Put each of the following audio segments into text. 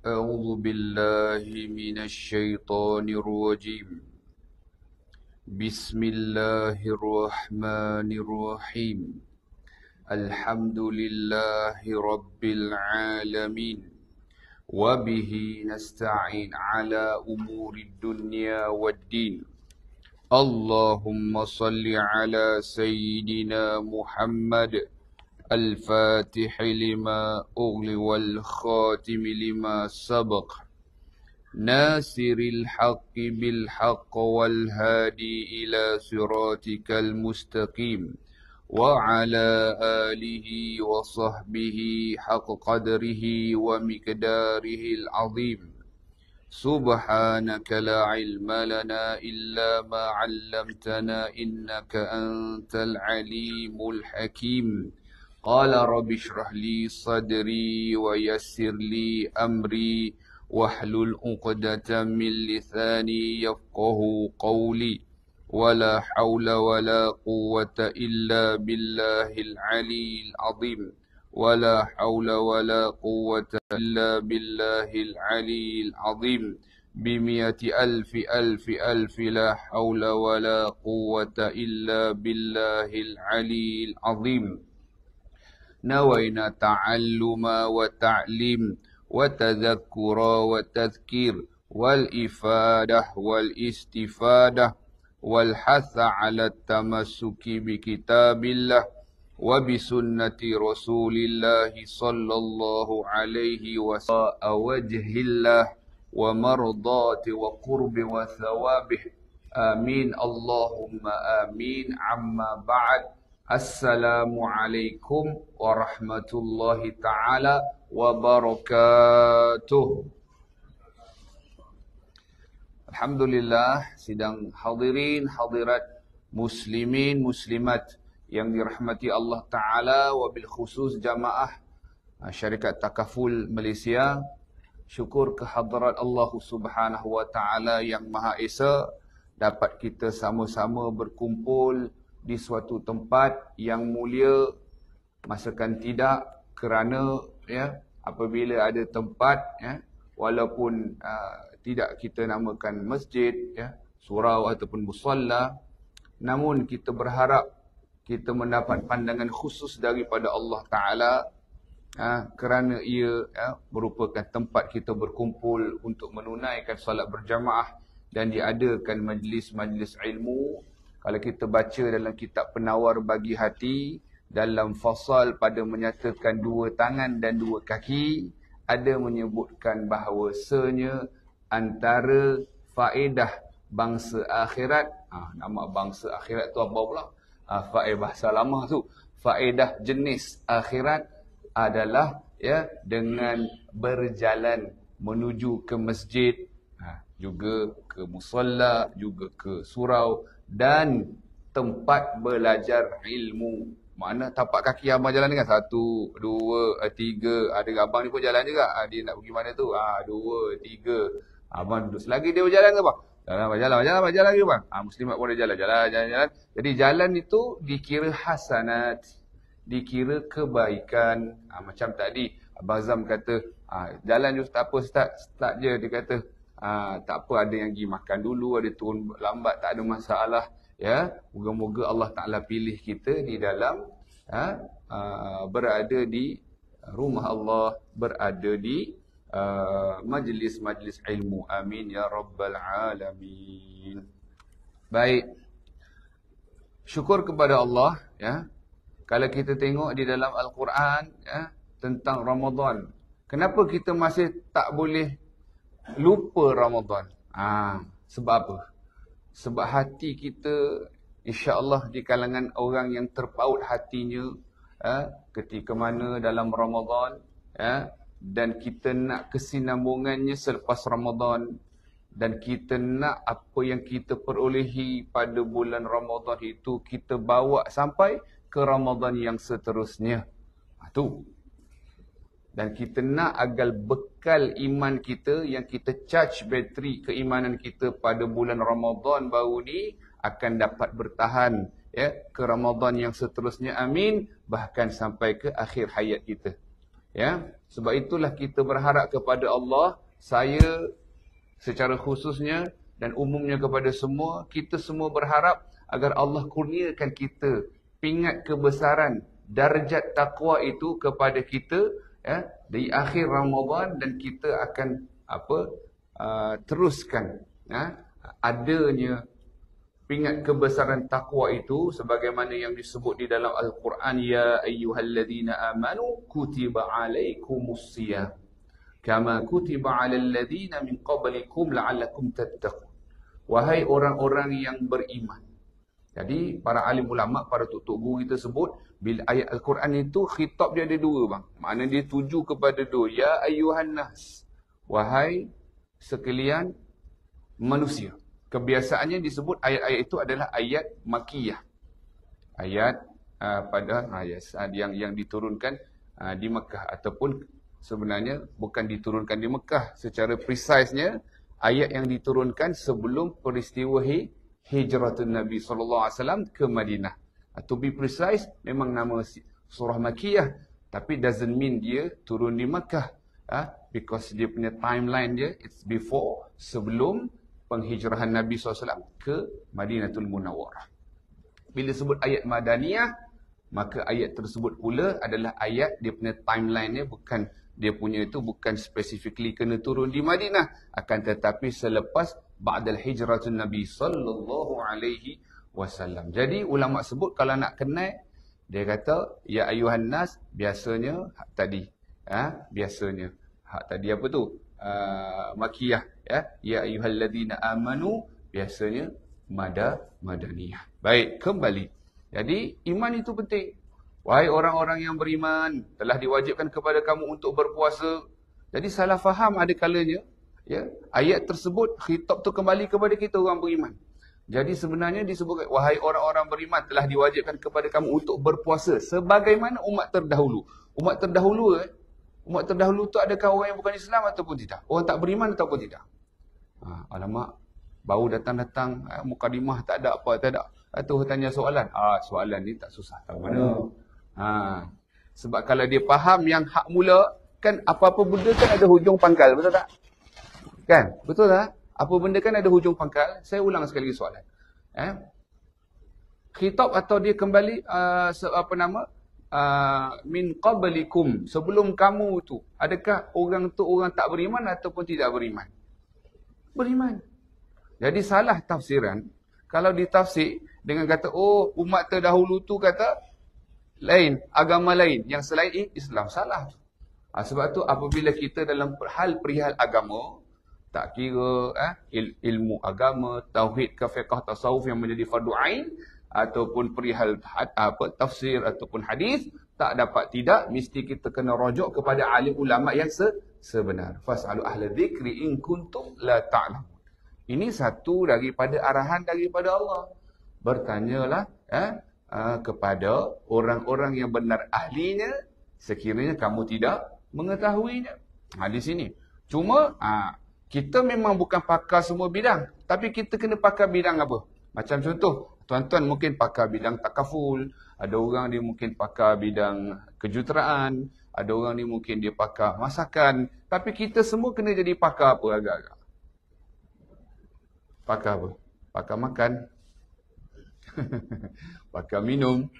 أعوذ بالله من الشيطان الرجيم بسم الله الرحمن الرحيم الحمد لله رب العالمين وبه نستعين على أمور الدنيا والدين اللهم صل على سيدنا محمد الفاتح لما أغلق والخاتم لما سبق ناصر الحق بالحق والهادي إلى صراطك المستقيم وعلى آله وصحبه حق قدره ومقداره العظيم سبحانك لا علم لنا إلا ما علمتنا إنك أنت العليم الحكيم قال رب اشرح لي صدري ويسر لي أمري واحلل عقدة من لساني يفقه قولي ولا حول ولا قوة إلا بالله العلي العظيم ولا حول ولا قوة إلا بالله العلي العظيم بمئة ألف ألف ألف لا حول ولا قوة إلا بالله العلي العظيم نوينا تعلم وتعليم وتذكر وتذكير والإفادة والاستفادة والحث على التمسك بكتاب الله وبسنة رسول الله صلى الله عليه وسلم وجه الله ومرضات وقرب وثوابه آمين اللهم آمين عما بعد Assalamualaikum warahmatullahi ta'ala wabarakatuh. Alhamdulillah, sidang hadirin, hadirat, muslimin, muslimat yang dirahmati Allah Ta'ala, wabil khusus jamaah Syarikat Takaful Malaysia. Syukur kehadrat Allah Subhanahu wa Ta'ala yang Maha Esa, dapat kita sama-sama berkumpul di suatu tempat yang mulia, masakan tidak, kerana apabila ada tempat walaupun tidak kita namakan masjid, surau ataupun musalla, namun kita berharap kita mendapat pandangan khusus daripada Allah Ta'ala, kerana ia merupakan tempat kita berkumpul untuk menunaikan salat berjamaah dan diadakan majlis-majlis ilmu. Kalau kita baca dalam kitab Penawar Bagi Hati, dalam fasal pada menyatakan dua tangan dan dua kaki, ada menyebutkan bahawasanya antara faedah bangsa akhirat, nama bangsa akhirat tu apa pula? Faedah bahasa lama tu. Faedah jenis akhirat adalah dengan berjalan menuju ke masjid, juga ke musalla, juga ke surau, dan tempat belajar ilmu. Mana tapak kaki abang jalan ni kan? 1, 2, 3. Ada abang ni pun jalan juga. Dia nak pergi mana tu? 2, 3. Abang duduk. Selagi dia berjalan ke bang? Jalan lagi bang. Muslimat pun ada jalan. Jadi jalan itu dikira hasanat, dikira kebaikan. Macam tadi Abang Azam kata, jalan je tak apa, start je. Dia kata, tak apa, ada yang pergi makan dulu, ada turun lambat, tak ada masalah. Moga-moga Allah Ta'ala pilih kita di dalam berada di rumah Allah, berada di majlis-majlis ilmu. Amin ya rabbal alamin. Baik, syukur kepada Allah. Kalau kita tengok di dalam Al-Quran tentang Ramadan, kenapa kita masih tak boleh lupa Ramadan? Sebab apa? Sebab hati kita insya-Allah di kalangan orang yang terpaut hatinya ketika mana dalam Ramadan, dan kita nak kesinambungannya selepas Ramadan, dan kita nak apa yang kita perolehi pada bulan Ramadan itu kita bawa sampai ke Ramadan yang seterusnya. Tu. Dan kita nak agar bekal iman kita yang kita charge bateri keimanan kita pada bulan Ramadan baru ni akan dapat bertahan ke Ramadan yang seterusnya. Amin. Bahkan sampai ke akhir hayat kita. Ya, sebab itulah kita berharap kepada Allah, saya secara khususnya dan umumnya kepada semua, kita semua berharap agar Allah kurniakan kita pingat kebesaran darjat takwa itu kepada kita, ya, di akhir Ramadan, dan kita akan teruskan, ya, adanya pingat kebesaran takwa itu sebagaimana yang disebut di dalam Al-Quran, ya ayyuhalladzina amanu kutiba alaikumus siyam kama kutiba alal ladzina min qablikum la'allakum tattaqun. Wahai orang-orang yang beriman. Jadi para alim ulama, para tok-tok guru kita sebut, bila ayat Al-Quran itu khitab dia ada dua bang. Maknanya dia tuju kepada dua. Ya ayyuhan nas, wahai sekalian manusia. Kebiasaannya disebut ayat-ayat itu adalah ayat makiyah. Ayat yang diturunkan di Mekah, ataupun sebenarnya bukan diturunkan di Mekah secara precisenya, ayat yang diturunkan sebelum peristiwa hijratun Nabi SAW ke Madinah. To be precise, memang nama surah makiyah, tapi doesn't mean dia turun di Mekah, because dia punya timeline dia it's before, sebelum penghijrahan Nabi SAW ke Madinatul Munawwarah. Bila sebut ayat Madaniyah, maka ayat tersebut pula adalah ayat dia punya timeline-nya bukan, dia punya itu bukan specifically kena turun di Madinah, akan tetapi selepas ba'dal hijratun Nabi sallallahu alaihi wasallam. Jadi ulama sebut kalau nak kenal, dia kata ya ayuhan nas, biasanya hak tadi, biasanya hak tadi apa tu? Makiyah, ya ayyuhalladzina amanu, biasanya madaniyah. Baik, kembali. Jadi iman itu penting. Wahai orang-orang yang beriman, telah diwajibkan kepada kamu untuk berpuasa. Jadi salah faham ada kalanya, ya, ayat tersebut khitab tu kembali kepada kita orang beriman. Jadi sebenarnya disebut, wahai orang-orang beriman, telah diwajibkan kepada kamu untuk berpuasa sebagaimana umat terdahulu. Umat terdahulu tu adakah orang yang bukan Islam ataupun tidak? Orang tak beriman ataupun tidak? Alamak, baru datang-datang, mukadimah tak ada apa, tak ada. Atau tanya soalan. Soalan ni tak susah tahu mana. Sebab kalau dia faham yang hak mula, kan apa-apa benda kan ada hujung pangkal, betul tak? Kan? Betul tak? Apa benda kan ada hujung pangkal. Saya ulang sekali lagi soalan. Khitab atau dia kembali, min qablikum, sebelum kamu tu, adakah orang tu orang tak beriman ataupun tidak beriman? Beriman. Jadi salah tafsiran kalau ditafsir dengan kata, oh umat terdahulu tu kata lain, agama lain yang selain Islam. Salah. Sebab tu apabila kita dalam hal perihal agama, tak kira ilmu agama, tauhid, fiqh, tasawuf yang menjadi fardu ain, ataupun perihal tafsir ataupun hadis, tak dapat tidak, mesti kita kena rujuk kepada alim ulama yang sebenar. Fas'alu ahla dzikri in kuntum la ta'lamun. Ini satu daripada arahan daripada Allah. Bertanyalah kepada orang-orang yang benar ahlinya sekiranya kamu tidak mengetahuinya. Di sini. Cuma kita memang bukan pakar semua bidang, tapi kita kena pakar bidang apa? Macam contoh, tuan-tuan mungkin pakar bidang takaful, ada orang dia mungkin pakar bidang kejuruteraan, ada orang ni mungkin dia pakar masakan, tapi kita semua kena jadi pakar apa agak-agak? Pakar apa? Pakar makan. Pakar minum.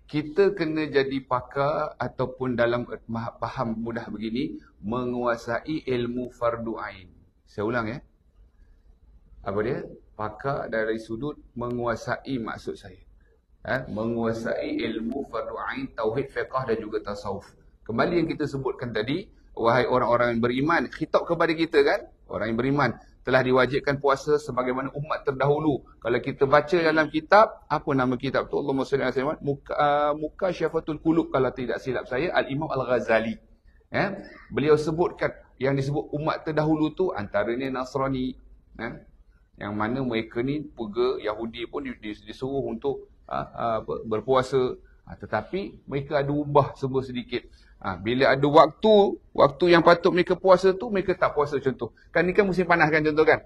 Kita kena jadi pakar ataupun dalam faham mudah begini, menguasai ilmu fardu ain. Saya ulang ya. Apa dia? Pakar dari sudut menguasai, maksud saya. Menguasai ilmu fardu ain, tauhid, fiqh dan juga tasawuf. Kembali yang kita sebutkan tadi, wahai orang-orang yang beriman, khitab kepada kita kan? Orang yang beriman telah diwajibkan puasa sebagaimana umat terdahulu. Kalau kita baca dalam kitab, apa nama kitab tu? Allahumma salli ala sayyidina Mukasyafatul Qulub, kalau tidak silap saya, Al-Imam Al-Ghazali. Beliau sebutkan yang disebut umat terdahulu tu antaranya Nasrani, yang mana mereka ni pega Yahudi pun disuruh untuk berpuasa, tetapi mereka ada ubah semua sedikit. Bila ada waktu yang patut mereka puasa tu, mereka tak puasa. Contoh, kan ni kan musim panas kan, contoh kan,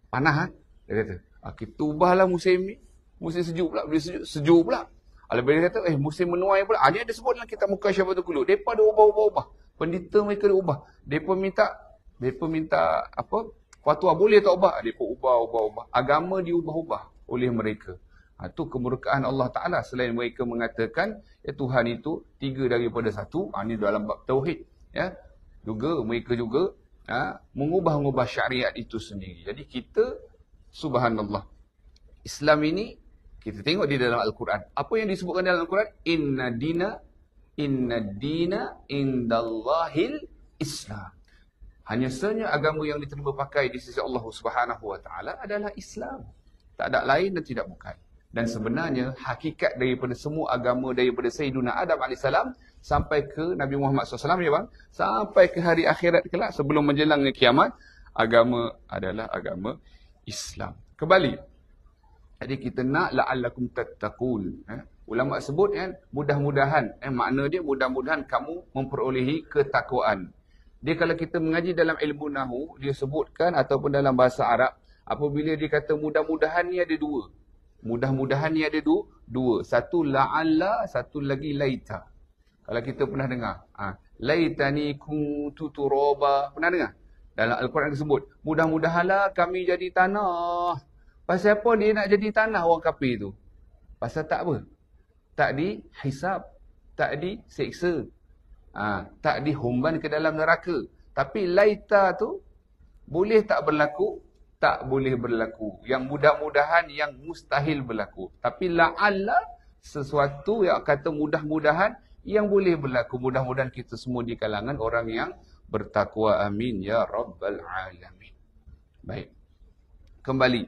panas dia kata, kita ubahlah musim ni, musim sejuk pula. Bila sejuk pula, Kalau bila kata, musim menuai pula. Dia ada sebut dalam kitab Muka Syafatul Qulub. Mereka ada ubah-ubah. Pendeta mereka ada ubah. Mereka minta apa? Fatwa boleh tak ubah? Mereka ubah. Agama diubah-ubah oleh mereka. Itu kemurkaan Allah Ta'ala. Selain mereka mengatakan, Tuhan itu 3 daripada 1. Ini dalam bab Tauhid. Ya. Mereka juga mengubah-ubah syariat itu sendiri. Jadi kita, subhanallah. Islam ini, kita tengok di dalam Al-Quran. Apa yang disebutkan dalam Al-Quran? Inna dina indallahil Islam. Hanya sahaja agama yang diterima pakai di sisi Allah Subhanahu Wa Taala adalah Islam. Tak ada lain dan tidak bukan. Dan sebenarnya hakikat daripada semua agama daripada Sayyiduna Adam AS sampai ke Nabi Muhammad SAW, ya bang, sampai ke hari akhirat kelak sebelum menjelangnya kiamat, agama adalah agama Islam. Kembali. Jadi kita nak la'allakum tattaqun. Ulama sebut kan, mudah-mudahan. Makna dia mudah-mudahan kamu memperolehi ketakwaan. Dia kalau kita mengaji dalam ilmu nahu, dia sebutkan ataupun dalam bahasa Arab, apabila dia kata mudah-mudahan ni ada 2. Mudah-mudahan ni ada 2. Satu la'alla, satu lagi laita. Kalau kita pernah dengar, laitani kuntu turaba. Pernah dengar? Dalam Al-Quran disebut, mudah-mudahanlah kami jadi tanah. Pasal apa dia nak jadi tanah orang kafir tu? Pasal tak apa? Tak dihisab, tak diseksa. Tak dihumban ke dalam neraka. Tapi laita tu boleh tak berlaku? Tak boleh berlaku. Yang mudah-mudahan yang mustahil berlaku. Tapi la'alla sesuatu yang kata mudah-mudahan yang boleh berlaku. Mudah-mudahan kita semua di kalangan orang yang bertakwa. Amin ya rabbal alamin. Baik. Kembali.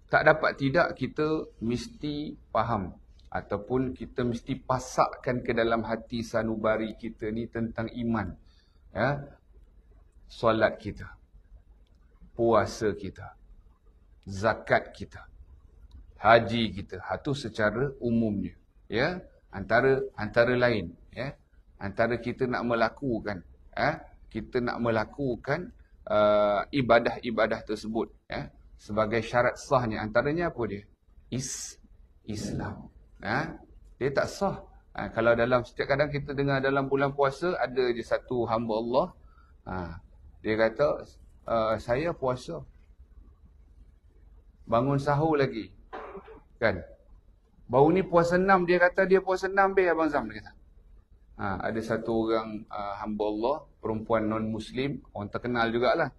Tak dapat tidak kita mesti faham. Ataupun kita mesti pasakkan ke dalam hati sanubari kita ni tentang iman. Ya. Solat kita. Puasa kita. Zakat kita. Haji kita. Itu secara umumnya. Ya. Antara lain. Ya. Antara kita nak melakukan. Kita nak melakukan ibadah-ibadah tersebut. Ya. Sebagai syarat sahnya. Antaranya apa dia? Islam. Dia tak sah. Kalau dalam setiap kadang kita dengar dalam bulan puasa ada je satu hamba Allah. Dia kata saya puasa. Bangun sahur lagi. Kan? Baru ni puasa 6 dia kata dia puasa 6 Abang Zam dia kata. Ada satu orang hamba Allah, perempuan non-Muslim, orang terkenal jugalah.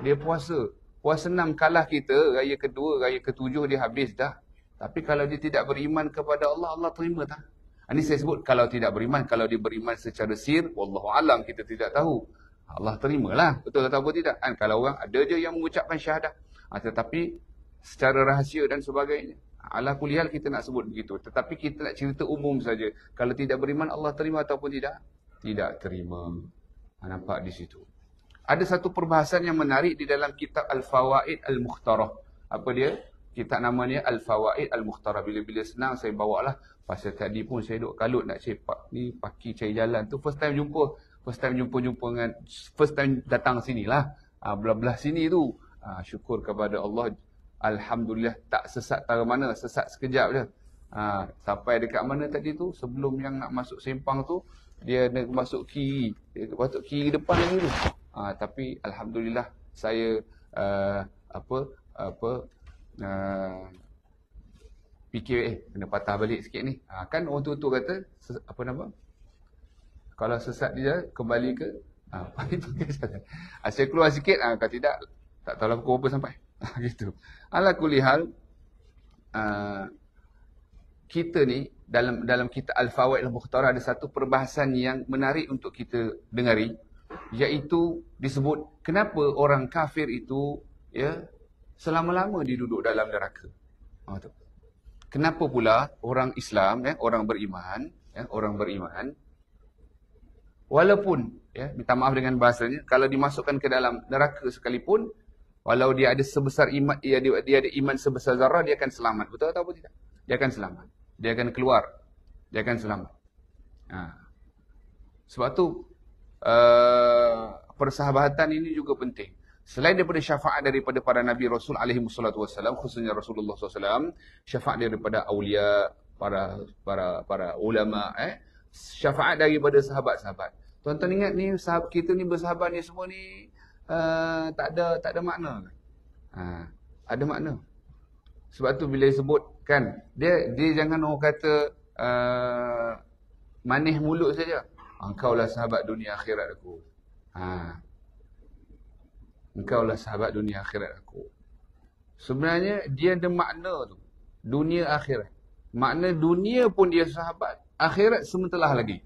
Dia puasa 6 kalah kita, raya kedua, raya ketujuh dia habis dah. Tapi kalau dia tidak beriman kepada Allah, Allah terima tak? Ini saya sebut kalau tidak beriman. Kalau dia beriman secara sir, wallahualam kita tidak tahu. Allah terimalah. Betul atau tidak? Kalau orang ada je yang mengucapkan syahadah. Tetapi secara rahsia dan sebagainya. Ala kulihal kita nak sebut begitu. Tetapi kita nak cerita umum saja. Kalau tidak beriman, Allah terima ataupun tidak? Tidak terima. Nampak di situ. Ada satu perbahasan yang menarik di dalam kitab Al-Fawaid Al-Mukhtarah. Apa dia? Kitab namanya Al-Fawaid Al-Mukhtarah. Bila-bila senang saya bawa lah. Pasal tadi pun saya duduk kalut nak cepak ni, paki cari jalan tu. First time jumpa dengan, first time datang sini lah. Belah-belah sini tu. Syukur kepada Allah. Alhamdulillah tak sesat tara mana. Sesat sekejap je. Sampai dekat mana tadi tu? Sebelum yang nak masuk simpang tu, dia nak masuk kiri. Dia masuk kiri depan lagi tu. Tapi Alhamdulillah saya fikir kena patah balik sikit ni. Kan orang tu kata apa nama? Kalau sesat dia kembali ke saya keluar sikit, kalau tidak tak tahu lah pukul berapa sampai. Gitu. Ala kulihal kita ni dalam kitab Al-Fawaid Al-Mukhtarah ada satu perbahasan yang menarik untuk kita dengari, iaitu disebut kenapa orang kafir itu selama-lama diduduk dalam neraka. Kenapa pula orang Islam, orang beriman, walaupun, minta maaf dengan bahasanya, kalau dimasukkan ke dalam neraka sekalipun, walau dia ada sebesar iman, dia ada iman sebesar zarah, dia akan selamat. Betul atau tidak? Dia akan selamat. Dia akan keluar. Dia akan selamat. Sebab tu persahabatan ini juga penting. Selain daripada syafaat daripada para Nabi Rasul alaihi wassalatu wassalam, khususnya Rasulullah SAW, syafaat daripada awliya, para ulama, syafaat daripada sahabat-sahabat. Tuan-tuan ingat ni, kita ni bersahabat ni semua ni tak ada makna. Ada makna. Sebab tu bila sebut kan, dia jangan orang kata manis mulut saja. Engkaulah sahabat dunia akhirat aku. Engkaulah sahabat dunia akhirat aku. Sebenarnya dia ada makna tu. Dunia akhirat. Makna dunia pun dia sahabat, akhirat sementara lagi.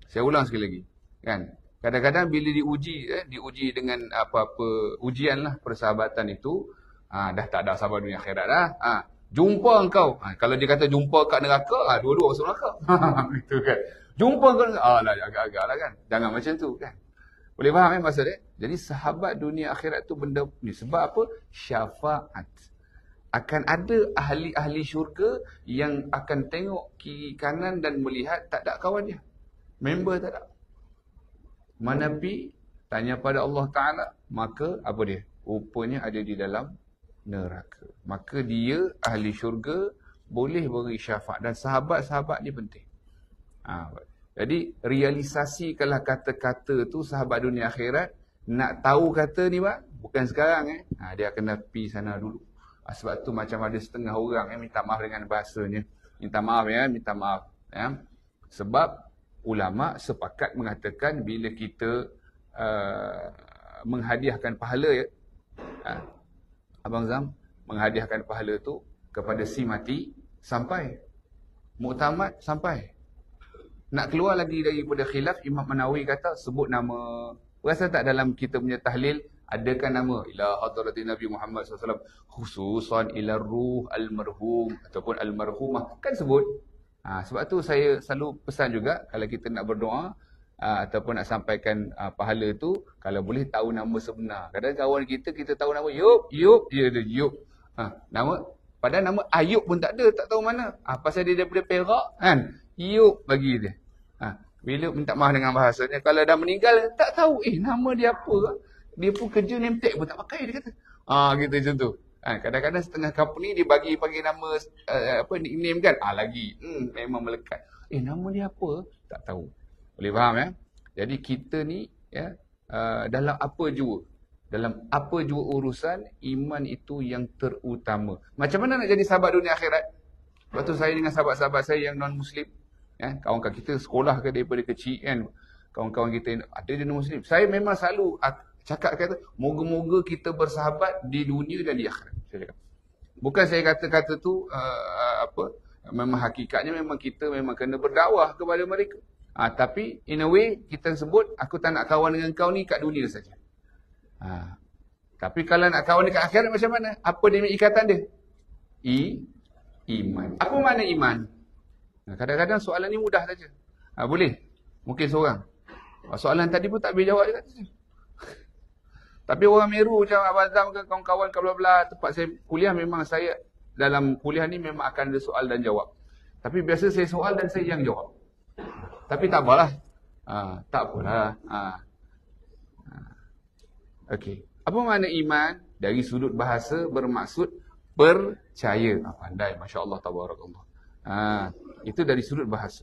Saya ulang sekali lagi. Kan? Kadang-kadang bila diuji dengan apa-apa ujian lah persahabatan itu, dah tak ada sahabat dunia akhirat dah. Jumpa engkau. Kalau dia kata jumpa kat neraka, dua-dua masuk neraka. Gitu kan. Jumpa kau lah agak-agak lah kan. Jangan macam tu kan. Boleh faham maksud dia? Jadi sahabat dunia akhirat tu benda ni. Sebab apa? Syafaat. Akan ada ahli-ahli syurga yang akan tengok kiri kanan dan melihat tak ada kawan dia. Member tak ada. Mana pi tanya pada Allah Ta'ala, maka apa dia? Rupanya ada di dalam neraka. Maka dia ahli syurga boleh beri syafaat. Dan sahabat-sahabat ni penting. Jadi realisasikanlah kata-kata tu sahabat dunia akhirat. Nak tahu kata ni bukan sekarang dia kena pi sana dulu. Sebab tu macam ada setengah orang minta maaf dengan bahasanya. Minta maaf minta maaf. Sebab ulama sepakat mengatakan bila kita menghadiahkan pahala Abang Zam, menghadiahkan pahala tu kepada si mati sampai. Muktamad sampai. Nak keluar lagi daripada khilaf, Imam An-Nawawi kata sebut nama. Rasa tak dalam kita punya tahlil adakan nama ila hadratin Nabi Muhammad SAW khususan ila ruh al-marhum ataupun al-marhumah, kan sebut. Sebab tu saya selalu pesan juga kalau kita nak berdoa ataupun nak sampaikan pahala tu, kalau boleh tahu nama sebenar. Kadang kawan kita tahu nama Yub, dia ada Yub. Nama padahal nama Ayub pun tak ada, tak tahu mana. Pasal dia daripada Perak kan. Yub bagi dia. Bila minta maaf dengan bahasanya, kalau dah meninggal tak tahu nama dia apa. Dia pun kerja name tag pun tak pakai, dia kata. Gitu macam tu. Kadang-kadang setengah company dia bagi nama nickname kan. Lagi memang melekat. Nama dia apa? Tak tahu. Boleh faham Jadi kita ni dalam apa jua urusan, iman itu yang terutama. Macam mana nak jadi sahabat dunia akhirat? Sebab tu saya dengan sahabat-sahabat saya yang non-Muslim, kawan-kawan kita sekolah ke daripada kecil kan, kawan-kawan kita ada di non-Muslim. Saya memang selalu cakap kata, moga-moga kita bersahabat di dunia dan di akhirat. Saya cakap. Bukan saya kata-kata tu memang hakikatnya memang kita memang kena berdakwah kepada mereka. Tapi in a way kita sebut aku tak nak kawan dengan kau ni kat dunia saja. Tapi kalau nak kawan dekat akhirat macam mana? Apa dia ikatan dia? Iman. Apa makna iman? Kadang-kadang soalan ni mudah saja. Boleh? Mungkin seorang. Soalan tadi pun tak boleh jawab juga. Tapi orang Meru macam Abang Zam ke kawan-kawan kat belah-belah tempat saya kuliah, memang saya dalam kuliah ni memang akan ada soal dan jawab. Tapi biasa saya soal dan saya yang jawab. Tapi tak apalah. Tak apalah. Okey. Apa makna iman? Dari sudut bahasa bermaksud percaya. Pandai, masya-Allah, tabarakallah. Itu dari sudut bahasa.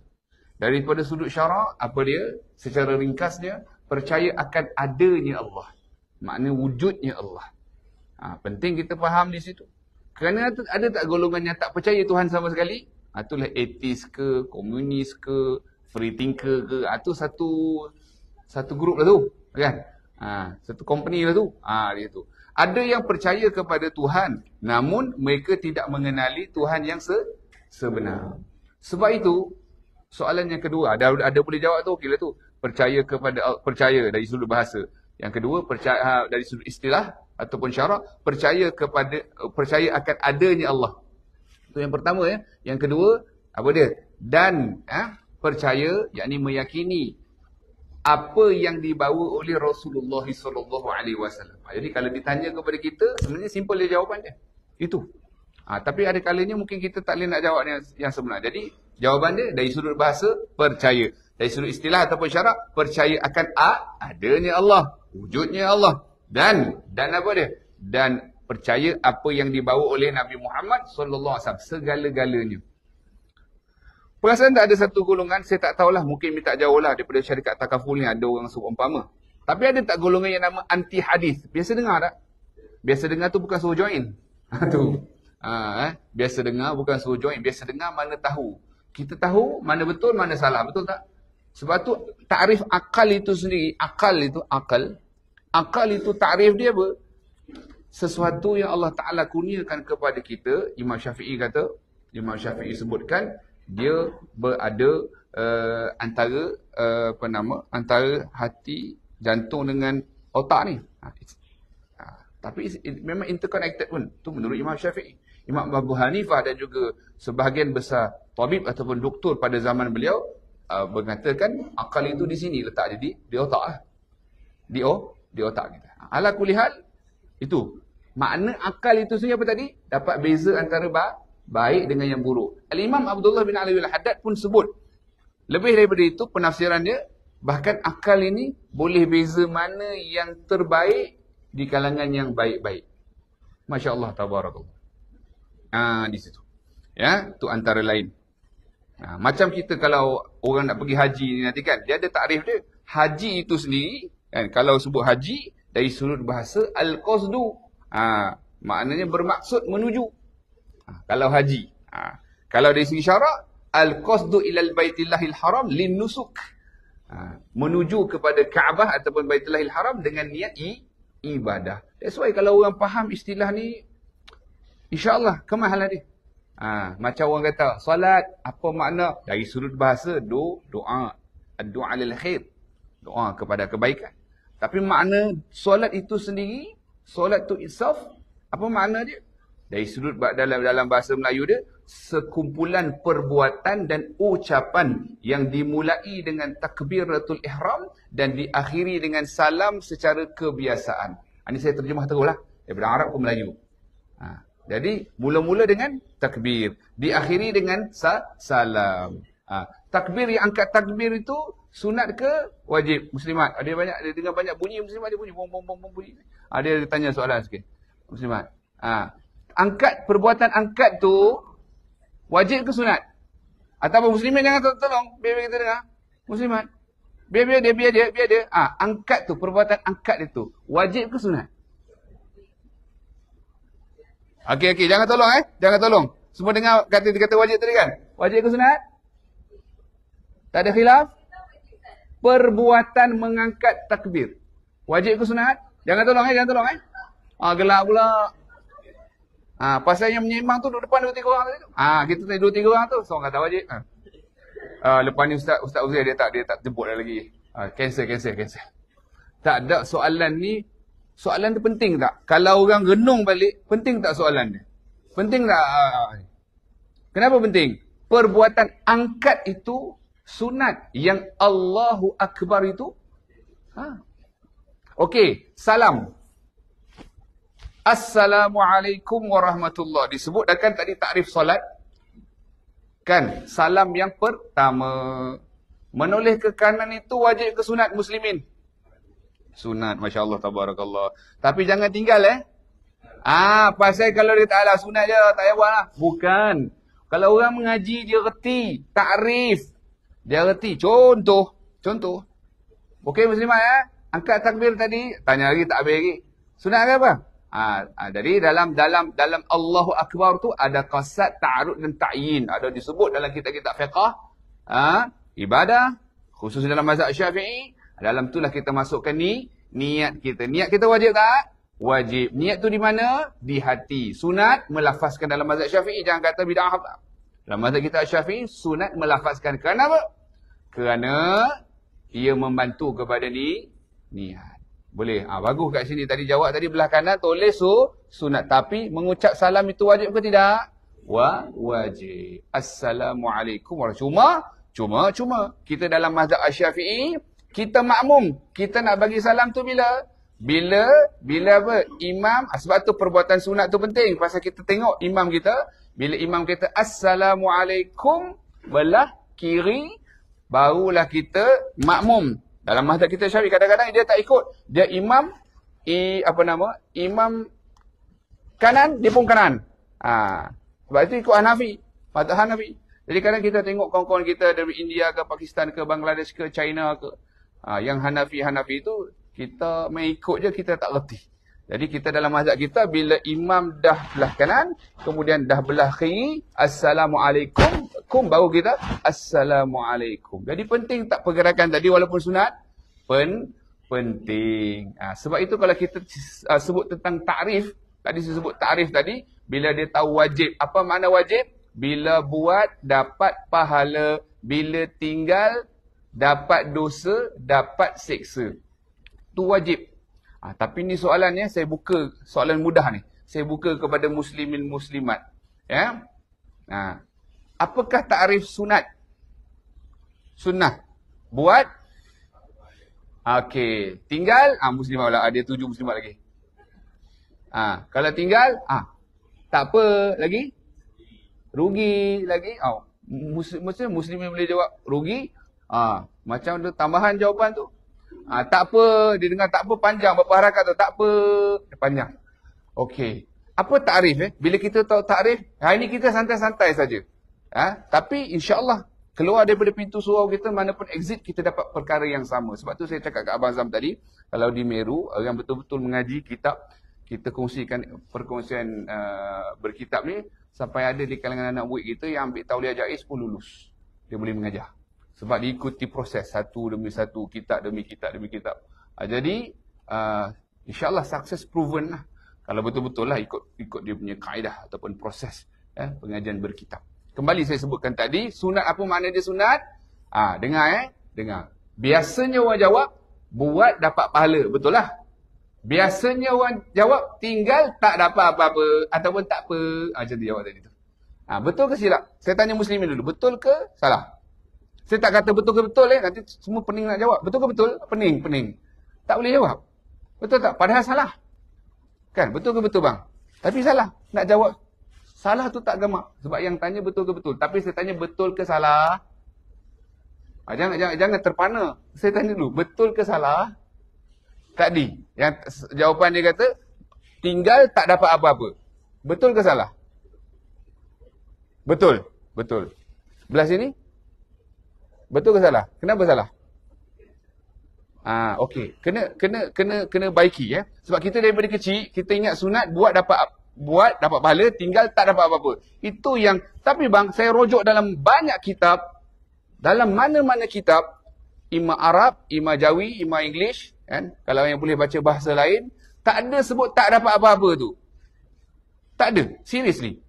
Daripada sudut syarak, apa dia? Secara ringkasnya, percaya akan adanya Allah. Makna wujudnya Allah. Penting kita faham di situ. Kerana ada tak golongan yang tak percaya Tuhan sama sekali? Itulah ateis ke, komunis ke, free thinker ke. Itu satu grup lah tu. Kan? Satu company lah tu. Dia tu. Ada yang percaya kepada Tuhan, namun mereka tidak mengenali Tuhan yang sebenar. Sebab itu, soalan yang kedua, ada boleh jawab tu, okey lah tu. Percaya dari sudut bahasa. Yang kedua, percaya dari sudut istilah ataupun syarak, percaya akan adanya Allah. Itu yang pertama Yang kedua, apa dia? Dan percaya, yakni meyakini apa yang dibawa oleh Rasulullah SAW. Jadi kalau ditanya kepada kita, sebenarnya simple dia jawapan dia. Itu. Tapi ada kalanya mungkin kita tak boleh nak jawab yang sebenar. Jadi jawapan dia dari sudut bahasa, percaya. Dari sudut istilah ataupun syarak, percaya akan adanya Allah, wujudnya Allah. Dan apa dia? Dan percaya apa yang dibawa oleh Nabi Muhammad SAW, segala-galanya. Perasaan tak ada satu golongan, saya tak tahulah, mungkin minta jauh lah daripada syarikat takaful ni ada orang seumpama. Tapi ada tak golongan yang nama anti hadis? Biasa dengar tak? Biasa dengar tu bukan suruh join. Tu. Biasa dengar bukan suruh join. Biasa dengar mana tahu. Kita tahu mana betul, mana salah. Betul tak? Sebab tu takrif akal itu sendiri, akal itu takrif dia apa? Sesuatu yang Allah Ta'ala kurniakan kepada kita. Imam Syafi'i sebutkan, dia berada antara antara hati, jantung dengan otak ni. Tapi memang interconnected pun. Itu menurut Imam Syafi'i. Imam Abu Hanifah dan juga sebahagian besar tabib ataupun doktor pada zaman beliau mengatakan akal itu di sini letak, jadi di otak lah. Di otak kita. Ala kulihal, itu. Makna akal itu sendiri apa tadi? Dapat beza antara baik dengan yang buruk. Al-Imam Abdullah bin Ali al-Haddad pun sebut. Lebih daripada itu, penafsiran dia, bahkan akal ini boleh beza mana yang terbaik di kalangan yang baik-baik. Masya Allah, tabarakallah. Di situ. Ya, itu antara lain. Macam kita kalau orang nak pergi haji ni nanti kan, dia ada takrif dia. Haji itu sendiri, kan, kalau sebut haji, dari sudut bahasa, al-qasdu. Maknanya bermaksud menuju. Kalau haji. Kalau dari segi syarak, al-qasdu ilal baitillahil haram lin nusuk. Menuju kepada Kaabah ataupun Baitullahil Haram dengan niat ibadah. That's why kalau orang faham istilah ni, insya-Allah kemahalan dia. Macam orang kata, solat apa makna? Dari sudut bahasa doa. Ad-du'a lil khair. Doa kepada kebaikan. Tapi makna solat itu sendiri, solat tu itself, apa makna dia? Dari sudut dalam bahasa Melayu dia, sekumpulan perbuatan dan ucapan yang dimulai dengan takbiratul ihram dan diakhiri dengan salam secara kebiasaan. Ini saya terjemah teruslah daripada Arab ke Melayu. Jadi mula-mula dengan takbir, diakhiri dengan salam. Takbir, yang angkat takbir itu sunat ke wajib? Muslimat. Dia dengar banyak bunyi muslimat, dia bunyi bom bunyi. Dia tanya soalan sikit. Muslimat. Angkat, perbuatan angkat tu wajib ke sunat? Ataupun muslimat jangan tolong, biar kita dengar. Muslimat. Biar dia. Angkat tu, perbuatan angkat itu wajib ke sunat? Okey, jangan tolong Jangan tolong. Semua dengar kata wajib tadi kan? Wajib ke sunat? Tak ada khilaf? Perbuatan mengangkat takbir. Wajib ke sunat? Jangan tolong gelap pula. Pasal yang menyimbang tu duduk depan 2-3 orang tadi tu. Kita tadi 2-3 orang tu, seorang kata wajib. Lepas ni Ustaz Uzair dia tak jemput dah lagi. Cancel. Tak ada soalan ni. Soalan tu penting tak? Kalau orang renung balik, penting tak soalan dia? Penting tak? Kenapa penting? Perbuatan angkat itu sunat. Yang Allahu Akbar itu. Okey, salam. Assalamualaikum warahmatullahi. Disebut dah kan tadi takrif solat. Kan, salam yang pertama. Menoleh ke kanan itu wajib ke sunat muslimin? Sunat, Masya Allah, tabarakallah. Tapi jangan tinggal pasal kalau dia tak ada sunat je, tak payah buat lah. Bukan. Kalau orang mengaji, dia reti. Takrif. Dia reti. Contoh. Okey muslimat angkat takbir tadi. Tanya lagi, tak habis lagi. Sunat ke apa? Jadi dalam Allahu Akbar tu ada qasad, ta'arud dan ta'yin. Ada disebut dalam kitab-kitab fiqah. Ibadah. Khusus dalam mazhab Syafi'i. Dalam itulah kita masukkan niat kita. Niat kita wajib tak? Wajib. Niat tu di mana? Di hati. Sunat melafazkan dalam mazhab Syafi'i. Jangan kata bid'ah tak. Dalam mazhab kita Syafi'i, sunat melafazkan. Kenapa? Kerana ia membantu kepada niat. Boleh. Bagus kat sini. Tadi jawab tadi belah kanan tulis sunat. Tapi mengucap salam itu wajib ke tidak? Wajib. Assalamualaikum warahmatullahi. Cuma kita dalam mazhab Syafi'i, kita makmum. Kita nak bagi salam tu bila apa? Imam. Sebab tu perbuatan sunat tu penting. Pasal kita tengok imam kita. Bila imam kita Assalamualaikum belah kiri, barulah kita makmum. Dalam mazhab kita Syafi'i kadang-kadang dia tak ikut. Dia imam imam kanan, dia pun kanan. Sebab itu ikut Hanafi. Mazhab Hanafi. Jadi kadang kita tengok kawan-kawan kita dari India ke Pakistan ke Bangladesh ke China ke yang Hanafi itu kita main ikut je, kita tak reti. Jadi kita dalam mazhab kita bila imam dah belah kanan kemudian dah belah kiri, assalamualaikum, baru kita assalamualaikum. Jadi penting tak pergerakan tadi walaupun sunat penting. Sebab itu kalau kita sebut tentang takrif, tadi saya sebut takrif tadi, bila dia tahu wajib. Apa makna wajib? Bila buat dapat pahala, bila tinggal dapat dosa, dapat seksa. Itu wajib. Tapi ni soalannya, saya buka soalan mudah ni. Saya buka kepada muslimin muslimat. Ya. Apakah takrif sunat? Sunnah. Buat. Okey. Tinggal. Muslimat pula. Dia 7 muslimat lagi. Kalau tinggal. Tak apa. Lagi? Rugi lagi. Maksudnya muslimin boleh jawab rugi. Macam tu tambahan jawapan tu. Tak apa, dia dengar tak apa panjang, berapa harakat tu, tak apa, panjang. Okey. Apa takrif Bila kita tahu takrif, hari ni kita santai-santai saja. Tapi insya-Allah keluar daripada pintu surau kita, mana pun exit kita dapat perkara yang sama. Sebab tu saya cakap kat Abang Azam tadi, kalau di Meru, orang betul-betul mengaji kitab, kita kongsikan perkongsian berkitab ni, sampai ada di kalangan anak murid kita yang ambil tauliah jaiz pun lulus. Dia boleh mengajar. Sebab diikuti proses satu demi satu, kitab demi kitab demi kitab. Jadi insya-Allah sukses proven lah. Kalau betul-betul lah ikut dia punya kaedah ataupun proses pengajian berkitab. Kembali saya sebutkan tadi, sunat apa makna dia sunat? Dengar dengar. Biasanya orang jawab buat dapat pahala, betul lah. Biasanya orang jawab tinggal tak dapat apa-apa ataupun tak apa. Macam dia jawab tadi tu. Betul ke silap? Saya tanya muslimin dulu, betul ke salah? Saya tak kata betul ke betul nanti semua pening nak jawab. Betul ke betul? Pening. Tak boleh jawab. Betul tak? Padahal salah. Kan? Betul ke betul bang? Tapi salah. Nak jawab salah tu tak gemak. Sebab yang tanya betul ke betul. Tapi saya tanya betul ke salah? Jangan terpana. Saya tanya dulu, betul ke salah? Tadi, yang jawapan dia kata tinggal tak dapat apa-apa. Betul ke salah? Betul. Belah sini? Betul ke salah? Kenapa salah? Okey. Kena baiki Sebab kita daripada kecil kita ingat sunat buat dapat pahala, tinggal tak dapat apa-apa. Itu yang, tapi bang, saya rujuk dalam banyak kitab, dalam mana-mana kitab, imam Arab, imam Jawi, imam English, kan? Kalau yang boleh baca bahasa lain, tak ada sebut tak dapat apa-apa tu. Tak ada, seriously.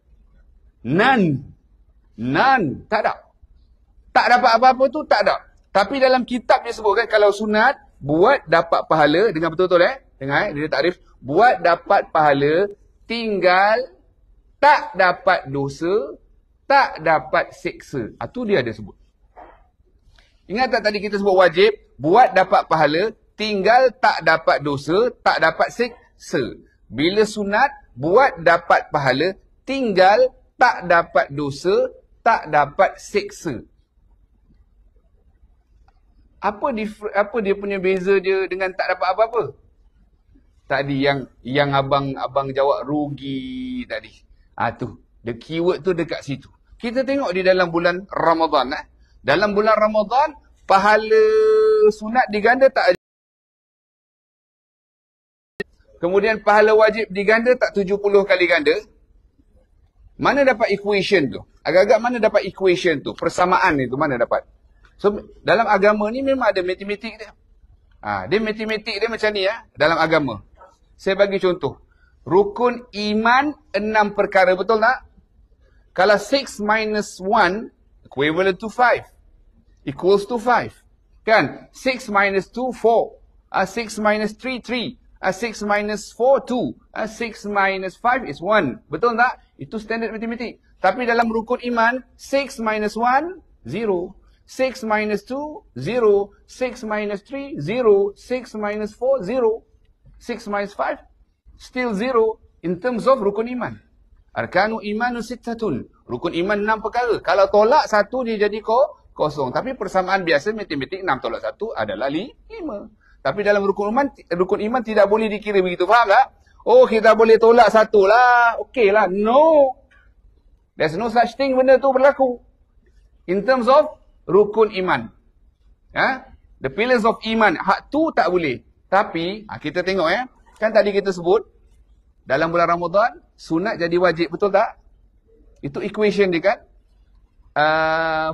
None, tak ada. Tak dapat apa-apa tu, tak ada. Tapi dalam kitab dia sebutkan, kalau sunat, buat dapat pahala, dengar betul-betul dengar dia takrif, buat dapat pahala, tinggal, tak dapat dosa, tak dapat seksa. Tu dia ada sebut. Ingat tak tadi kita sebut wajib, buat dapat pahala, tinggal tak dapat dosa, tak dapat seksa. Bila sunat, buat dapat pahala, tinggal tak dapat dosa, tak dapat seksa. Apa dia punya beza dia dengan tak dapat apa-apa? Tadi yang abang jawab rugi tadi. Tu, the keyword tu dekat situ. Kita tengok di dalam bulan Ramadan Dalam bulan Ramadan pahala sunat diganda tak? Kemudian pahala wajib diganda tak 70 kali ganda? Mana dapat equation tu? Agak-agak mana dapat equation tu? Persamaan itu mana dapat? So, dalam agama ni memang ada matematik dia. Dia matematik dia macam ni dalam agama. Saya bagi contoh. Rukun iman 6 perkara, betul tak? Kalau 6 minus 1 equivalent to 5. Equals to 5. Kan? 6 minus 2, 4. 6 minus 3, 3. 6 minus 4, 2. 6 minus 5 is 1. Betul tak? Itu standard matematik. Tapi dalam rukun iman, 6 minus 1, 0. 6 minus 2, 0. 6 minus 3, 0. 6 minus 4, 0. 6 minus 5, still 0 in terms of rukun iman. Arkanu imanu sittatun. Rukun iman 6 perkara. Kalau tolak 1, dia jadi kosong. Tapi persamaan biasa matematik 6 tolak 1 adalah 5. Tapi dalam rukun iman tidak boleh dikira begitu. Faham tak? Oh, kita boleh tolak 1 lah. Okey lah. No. There's no such thing benda tu berlaku. In terms of rukun iman. The pillars of iman. Hak tu tak boleh. Tapi, kita tengok kan tadi kita sebut, dalam bulan Ramadan, sunat jadi wajib, betul tak? Itu equation dia kan?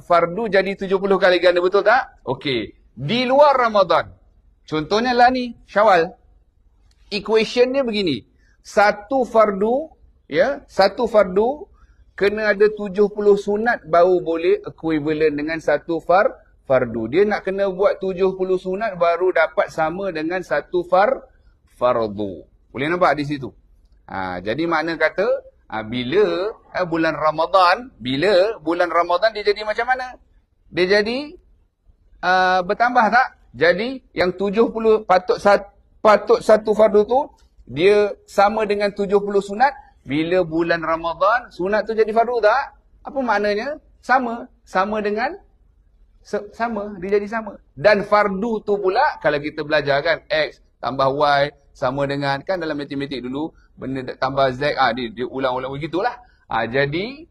Fardu jadi 70 kali ganda, betul tak? Okey. Di luar Ramadan, contohnya lah ni, Syawal. Equation dia begini. Satu fardu kena ada 70 sunat baru boleh equivalent dengan satu fardu. Dia nak kena buat 70 sunat baru dapat sama dengan satu fardu. Boleh nampak di situ? Jadi makna kata, bila bulan Ramadan dia jadi macam mana? Dia jadi bertambah tak? Jadi yang 70 patut satu fardu tu dia sama dengan 70 sunat. Bila bulan Ramadan sunat tu jadi fardu tak? Apa maknanya? Sama dengan sama, dia jadi sama. Dan fardu tu pula kalau kita belajar kan, X tambah Y sama dengan, kan dalam matematik dulu benda tambah Z, dia ulang-ulang begitulah. Jadi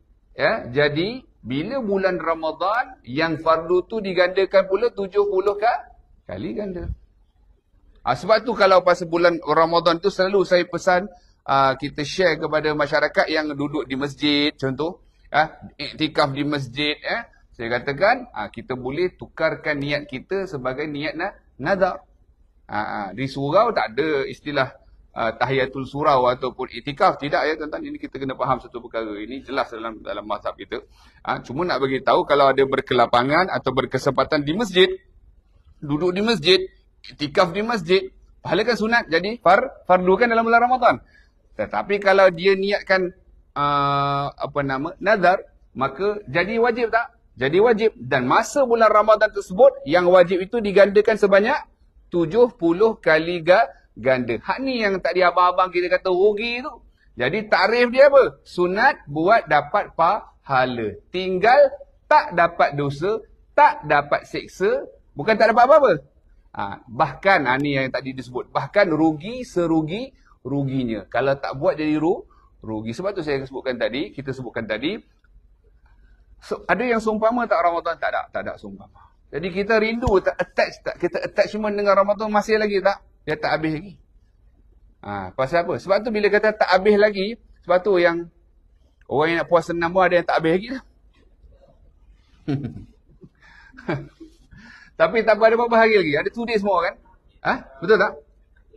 bila bulan Ramadan yang fardu tu digandakan pula 70 kali ganda. Sebab tu kalau pasal bulan Ramadan tu selalu saya pesan kita share kepada masyarakat yang duduk di masjid, contoh iktikaf di masjid, saya katakan kita boleh tukarkan niat kita sebagai niat nazar. Di surau tak ada istilah tahiyatul surau ataupun iktikaf, tidak ya tuan-tuan. Ini kita kena faham satu perkara, ini jelas dalam mazhab kita. Cuma nak bagi tahu kalau ada berkelapangan atau berkesempatan di masjid, duduk di masjid, iktikaf di masjid, pahalakan sunat jadi fardu kan dalam bulan Ramadan. Tetapi kalau dia niatkan nazar, maka jadi wajib tak? Jadi wajib. Dan masa bulan Ramadan tersebut yang wajib itu digandakan sebanyak 70 kali ganda. Hak ni yang tadi abang-abang kita kata rugi tu. Jadi takrif dia apa? Sunat buat dapat pahala. Tinggal tak dapat dosa, tak dapat seksa, bukan tak dapat apa-apa. Bahkan ni yang tadi disebut, bahkan rugi serugi-ruginya. Kalau tak buat jadi rugi. Sebab tu kita sebutkan tadi, ada yang seumpama tak Ramadan? Tak ada seumpama. Jadi kita rindu, kita attachment dengan Ramadan masih lagi tak? Dia tak habis lagi. Pasal apa? Sebab tu bila kata tak habis lagi, sebab tu yang orang yang nak puasa 6 pun ada yang tak habis lagi dah. Tapi tak ada apa-apa hari lagi. Ada 2 days more kan? Betul tak?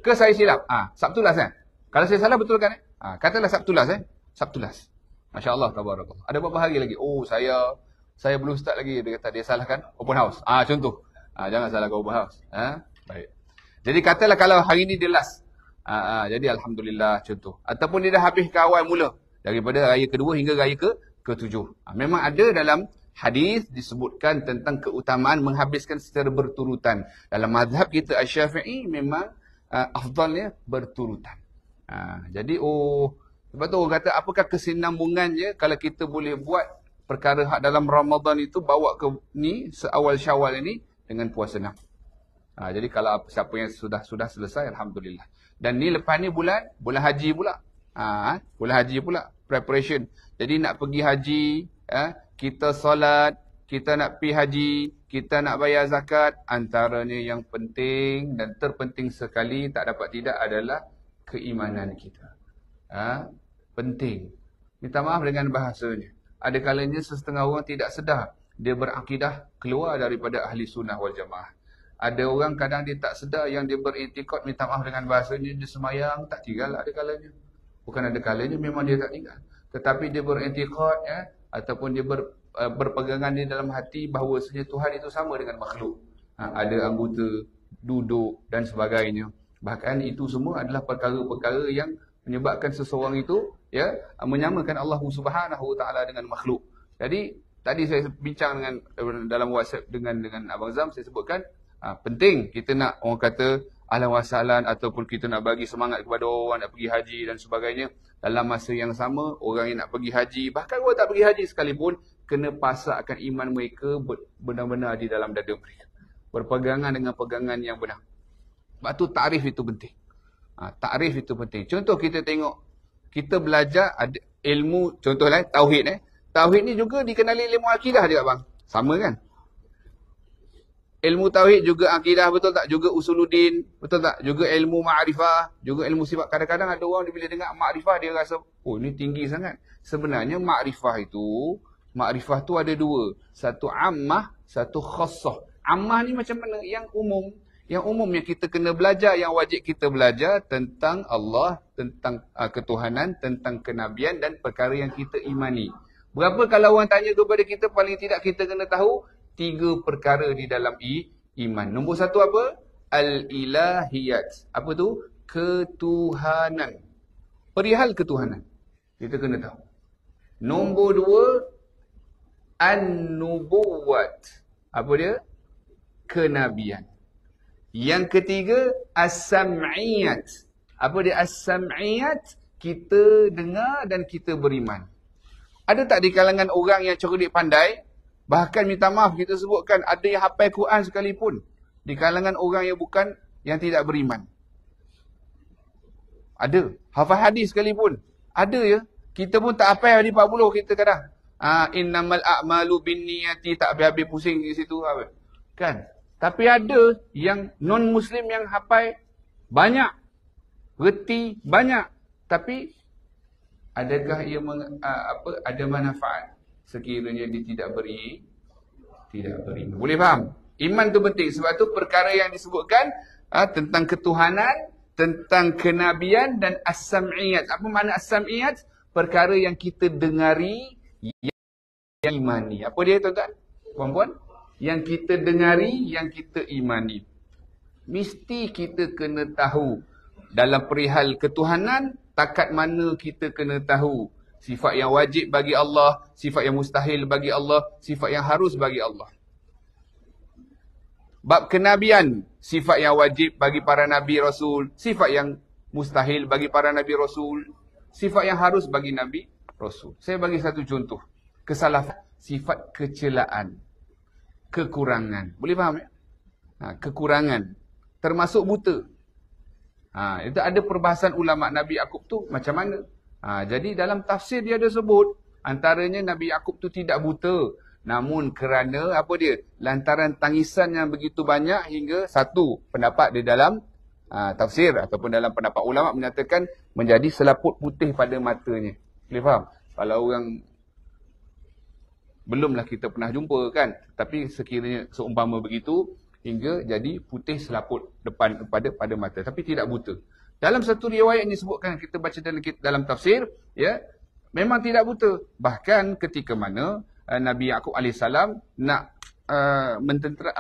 Ke saya silap? Sabtu last kan? Kalau saya salah betulkan katalah Sabtu last Sabtu last. Masya Allah, tabarakallah. Ada berapa hari lagi? Oh, saya belum start lagi. Dia kata dia salahkan open house. Contoh. Jangan salahkan open house. Baik. Jadi katalah kalau hari ni dia last. Jadi Alhamdulillah contoh. Ataupun dia dah habis ke awal mula. Daripada raya kedua hingga raya ke-7. Memang ada dalam hadis disebutkan tentang keutamaan menghabiskan secara berturutan. Dalam mazhab kita Asy-Syafi'i memang afdalnya berturutan. Jadi sebab tu orang kata apakah kesinambungannya kalau kita boleh buat perkara hak dalam Ramadan itu bawa ke ni seawal Syawal ini dengan puasa 6. Jadi kalau siapa yang sudah selesai alhamdulillah. Dan ni lepas ni bulan haji pula. Bulan haji pula preparation. Jadi nak pergi haji, kita solat, kita nak pergi haji, kita nak bayar zakat, antaranya yang penting dan terpenting sekali tak dapat tidak adalah keimanan kita. Penting. Minta maaf dengan bahasanya. Ada kalanya setengah orang tidak sedar. Dia berakidah keluar daripada ahli sunnah wal jamaah. Ada orang kadang dia tak sedar yang dia beriktikad, minta maaf dengan bahasanya, dia semayang tak tinggal ada kalanya. Bukan ada kalanya memang dia tak tinggal. Tetapi dia beriktikad ataupun dia berpegangan di dalam hati bahawasanya Tuhan itu sama dengan makhluk. Ada anggota, duduk dan sebagainya. Bahkan itu semua adalah perkara-perkara yang menyebabkan seseorang itu menyamakan Allah Subhanahu Wa Taala dengan makhluk. Jadi tadi saya bincang dengan dalam WhatsApp dengan Abang Zam, saya sebutkan penting kita nak orang kata ahlan wa sahlan ataupun kita nak bagi semangat kepada orang nak pergi haji dan sebagainya. Dalam masa yang sama orang yang nak pergi haji, bahkan orang tak pergi haji sekalipun, kena pasakkan iman mereka benar-benar di dalam dada mereka. Berpegangan dengan pegangan yang benar. Sebab tu takrif itu penting. Takrif itu penting. Contoh kita tengok, kita belajar ada ilmu, contohlah tauhid. Tauhid ni juga dikenali ilmu akidah juga bang. Sama kan? Ilmu tauhid juga akidah, betul tak? Juga usuluddin, betul tak? Juga ilmu ma'rifah, juga ilmu sifat. Kadang-kadang ada orang bila dengar ma'rifah dia rasa, oh ini tinggi sangat. Sebenarnya ma'rifah tu ada dua. Satu ammah, satu khassah. Ammah ni macam mana? Yang umum. Yang umum yang kita kena belajar, yang wajib kita belajar tentang Allah, tentang ketuhanan, tentang kenabian dan perkara yang kita imani. Berapa kalau orang tanya kepada kita, paling tidak kita kena tahu 3 perkara di dalam iman. Nombor 1 apa? Al-ilahiyat. Apa tu? Ketuhanan. Perihal ketuhanan. Kita kena tahu. Nombor 2, an-nubuwat. Apa dia? Kenabian. Yang ketiga, as-sam'iyat. Apa dia as-sam'iyat? Kita dengar dan kita beriman. Ada tak di kalangan orang yang cerdik pandai? Bahkan minta maaf kita sebutkan ada yang hafal Quran sekalipun di kalangan orang yang tidak beriman. Ada. Hafal hadis sekalipun. Ada ya. Kita pun tak hafal hadis 40 kita kadang. Innamal a'malu binniyati, tak habis-habis pusing di situ. Kan? Tapi ada yang non-muslim yang hafal banyak. Reti banyak. Tapi adakah ia ada manfaat? Sekiranya dia tidak beriman. Boleh faham? Iman tu penting. Sebab tu perkara yang disebutkan tentang ketuhanan, tentang kenabian dan as-sam'iyat. Apa makna as-sam'iyat? Perkara yang kita dengari, yang imani. Apa dia tuan-tuan? Puan-puan? Yang kita dengari, yang kita imani. Mesti kita kena tahu. Dalam perihal ketuhanan, takat mana kita kena tahu. Sifat yang wajib bagi Allah, sifat yang mustahil bagi Allah, sifat yang harus bagi Allah. Bab kenabian, sifat yang wajib bagi para Nabi Rasul, sifat yang mustahil bagi para Nabi Rasul, sifat yang harus bagi Nabi Rasul. Saya bagi satu contoh. Kesalahan, sifat kecelaan, kekurangan. Boleh faham ya? Kekurangan. Termasuk buta. Itu ada perbahasan ulama' Nabi Yaqub tu macam mana? Jadi dalam tafsir dia ada sebut antaranya Nabi Yaqub tu tidak buta, namun kerana apa dia? Lantaran tangisan yang begitu banyak hingga satu pendapat di dalam tafsir ataupun dalam pendapat ulama menyatakan menjadi selaput putih pada matanya. Boleh faham? Kalau orang belumlah kita pernah jumpa kan, tapi sekiranya seumpama begitu hingga jadi putih selaput depan pada mata, tapi tidak buta. Dalam satu riwayat yang disebutkan kita baca dalam tafsir, ya, memang tidak buta. Bahkan ketika mana Nabi Yaqub alaihissalam nak mententera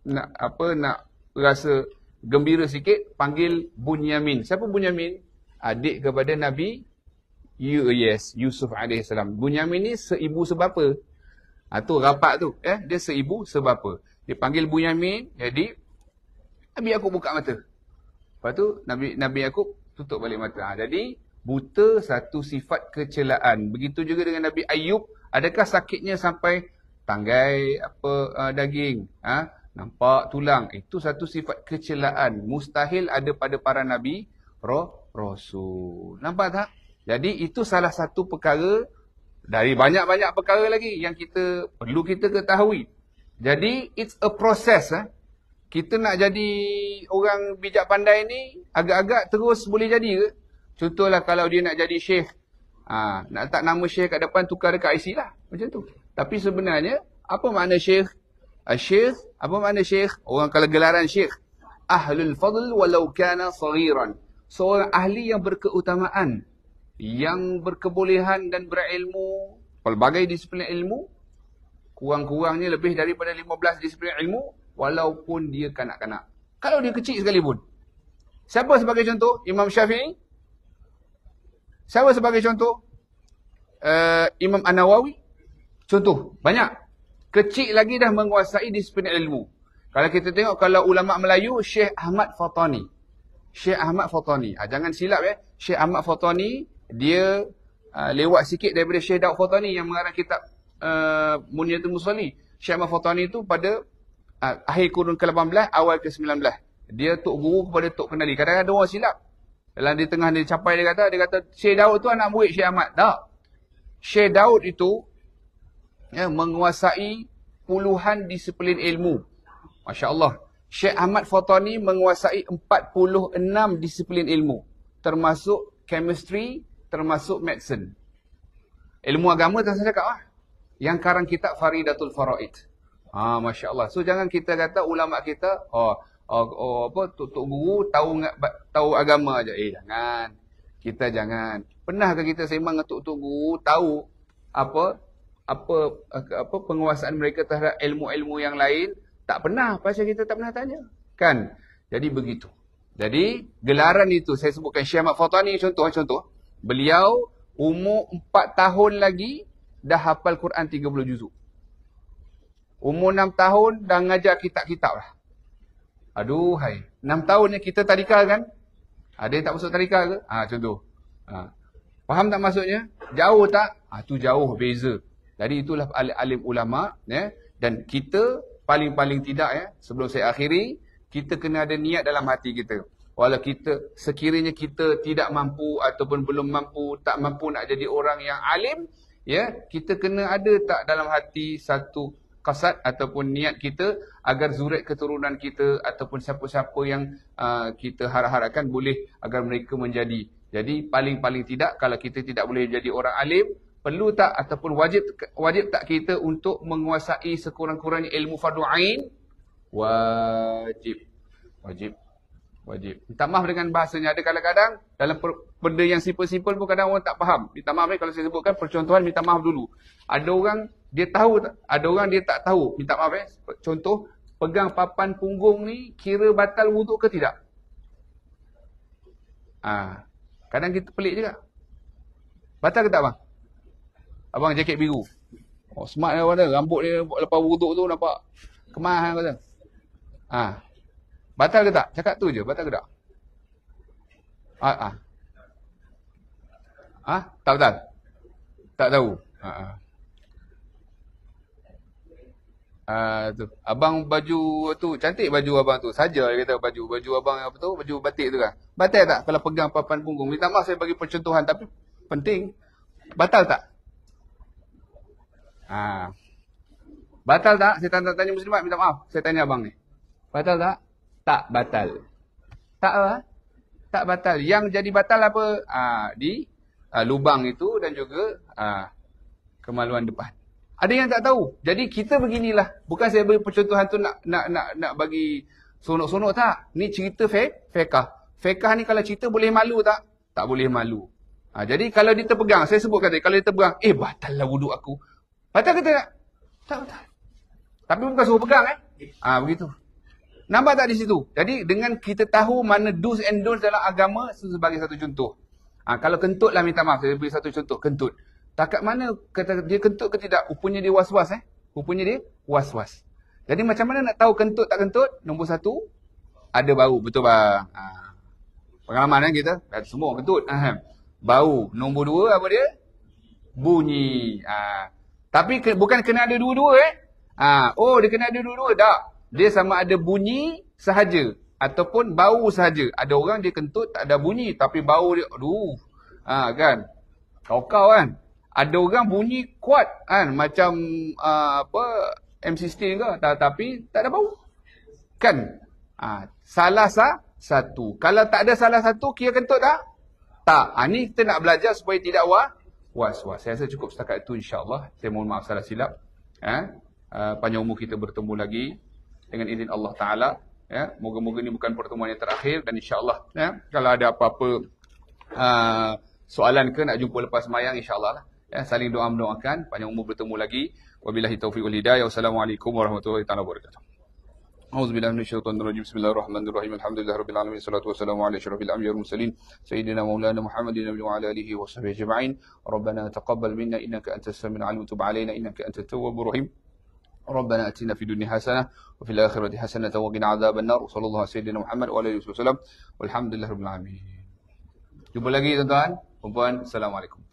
nak rasa gembira sikit, panggil Bunyamin. Siapa Bunyamin? Adik kepada Nabi Yusuf alaihissalam. Bunyamin ni seibu sebapa. Tu rapat tu, dia seibu sebapa. Dia panggil Bunyamin, jadi Nabi Yaqub buka mata. Lepas tu Nabi Yaqub tutup balik mata. Jadi buta satu sifat kecelaan. Begitu juga dengan Nabi Ayub. Adakah sakitnya sampai tanggai daging, nampak tulang? Itu satu sifat kecelaan. Mustahil ada pada para Nabi Rasul. Nampak tak? Jadi itu salah satu perkara dari banyak-banyak perkara lagi yang perlu kita ketahui. Jadi it's a process. Kita nak jadi orang bijak pandai ni, agak-agak terus boleh jadi ke? Contohlah kalau dia nak jadi syekh. Nak letak nama syekh kat depan, tukar dekat IC lah. Macam tu. Tapi sebenarnya, apa makna syekh? Syekh, apa makna syekh? Orang kalau gelaran syekh. Ahlul fadl walau kana saghiran. Seorang ahli yang berkeutamaan. Yang berkebolehan dan berilmu. Pelbagai disiplin ilmu. Kurang-kurangnya lebih daripada 15 disiplin ilmu. Walaupun dia kanak-kanak. Kalau dia kecil sekalipun. Siapa sebagai contoh? Imam Syafi'i. Siapa sebagai contoh? Imam An-Nawawi. Contoh. Banyak. Kecil lagi dah menguasai disiplin ilmu. Kalau kita tengok, kalau ulama' Melayu, Syekh Ahmad Fatani. Syekh Ahmad Fatani. Jangan silap ya. Syekh Ahmad Fatani, dia lewat sikit daripada Syekh Daud Fatani yang mengarang kitab Munyatul Musalli. Syekh Ahmad Fatani itu pada akhir kurun ke-18, awal ke-19. Dia tok guru kepada tok kenali. Kadang-kadang ada orang silap. Dalam di tengah dia capai, dia kata Syekh Daud tu anak murid Syekh Ahmad. Tak. Syekh Daud itu Ya, menguasai puluhan disiplin ilmu. Masya Allah. Syekh Ahmad Fatani menguasai 46 disiplin ilmu. Termasuk chemistry, termasuk medicine. Ilmu agama tak saya cakap lah. Yang karang kitab Faridatul Faraid. Masya Allah. So jangan kita kata ulama kita, tok guru tahu agama aja. Jangan. Kita jangan. Pernahkah kita sembang dengan tok guru tahu apa penguasaan mereka terhadap ilmu-ilmu yang lain? Tak pernah, pasal kita tak pernah tanya. Kan? Jadi begitu. Jadi gelaran itu saya sebutkan Syekh Ahmad Fatani contoh. Beliau umur 4 tahun lagi dah hafal Quran 30 juzuk. Umur 6 tahun dah ngajar kitab-kitab lah. Aduhai. 6 tahun ni kita tadika kan? Ada yang tak masuk tadika ke? Contoh. Faham tak maksudnya? Jauh tak? Tu jauh beza. Jadi itulah alim ulama. Ya? Dan kita paling-paling tidak, ya, sebelum saya akhiri, kita kena ada niat dalam hati kita. Walau kita, sekiranya kita tidak mampu ataupun belum mampu, tak mampu nak jadi orang yang alim, ya, kita kena ada tak dalam hati satu qasad ataupun niat kita agar zuriat keturunan kita ataupun siapa-siapa yang kita harap-harapkan boleh agar mereka menjadi. Jadi paling-paling tidak, kalau kita tidak boleh jadi orang alim, perlu tak ataupun wajib tak kita untuk menguasai sekurang-kurangnya ilmu fardu ain? Wajib. Minta maaf dengan bahasanya. Ada kadang-kadang dalam benda yang simple-simple pun kadang orang tak faham. Minta maaf kalau saya sebutkan percontohan, minta maaf dulu. Ada orang dia tahu, ada orang dia tak tahu. Minta maaf Contoh, pegang papan punggung ni kira batal wuduk ke tidak? Kadang kita pelik juga. Batal ke tak bang? Abang jaket biru. Smart dia mana? Rambut dia lepas wuduk tu nampak kemas kata. Batal ke tak? Cakap tu je, batal ke tak? Tak batal? Tak tahu. Tu. Abang baju tu, cantik baju abang tu. Saja dia kata baju abang apa tu, baju batik tu kan. Batal tak kalau pegang papan punggung? Minta maaf saya bagi percontohan tapi penting. Batal tak? Batal tak? Saya tanya muslimat, minta maaf. Saya tanya abang ni. Batal tak? Tak batal. Tak batal. Yang jadi batal apa? Di lubang itu dan juga kemaluan depan. Ada yang tak tahu. Jadi kita beginilah. Bukan saya beri percontohan tu nak bagi sonok-sonok tak. Ni cerita fiqh. Fiqh ni kalau cerita boleh malu tak? Tak boleh malu. Jadi kalau dia terpegang, saya sebutkan tadi, kalau dia terpegang, batal lah wuduk aku. Batal ke tak? Tak batal. Tapi bukan suruh pegang begitu. Nampak tak di situ? Jadi dengan kita tahu mana do's and don'ts dalam agama sebagai satu contoh. Kalau kentut lah minta maaf, saya beri satu contoh, kentut. Takat mana kata dia kentut ke tidak? Rupanya dia was-was Rupanya dia was-was. Jadi macam mana nak tahu kentut tak kentut? Nombor satu, ada bau, betul bang? Pengalaman kita, semua kentut. Bau. Nombor dua apa dia? Bunyi. Tapi bukan kena ada dua-dua dia kena ada dua-dua. Tak. Dia sama ada bunyi sahaja ataupun bau sahaja. Ada orang dia kentut tak ada bunyi tapi bau dia kan. Kau kan. Ada orang bunyi kuat kan macam M16 ke tapi tak ada bau. Kan? Salah satu. Kalau tak ada salah satu kira kentut tak? Tak. Ni kita nak belajar supaya tidak was-was. Saya rasa cukup setakat itu insya-Allah. Saya mohon maaf salah silap. Panjang umur kita bertemu lagi dengan izin Allah Taala. Moga-moga ini bukan pertemuan yang terakhir dan insya-Allah kalau ada apa-apa soalan ke nak jumpa lepas sembahyang insya-Allah lah. Saling doa mendoakan, panjang umur bertemu lagi. Wabillahi taufiq wal hidayah. Wassalamualaikum warahmatullahi wabarakatuh. A'udzubillahi minasyaitonir rajim. Bismillahirrahmanirrahim. Alhamdulillahirabbil alamin. Wassalatu wassalamu ala asyrafil anbiya'i wal mursalin sayyidina maulana Muhammadin wa ala alihi wa sahbihi ajma'in. Rabbana taqabbal minna innaka antas samiul alim wa tub alaina innaka antat tawwabur rahim. ربنا اتنا في الدنيا حسنه وفي الاخره حسنه وقنا عذاب النار وصلى الله على سيدنا محمد وعلى اله وسلم والحمد لله رب العالمين. Jumpa lagi tuan-tuan, puan-puan. Assalamualaikum.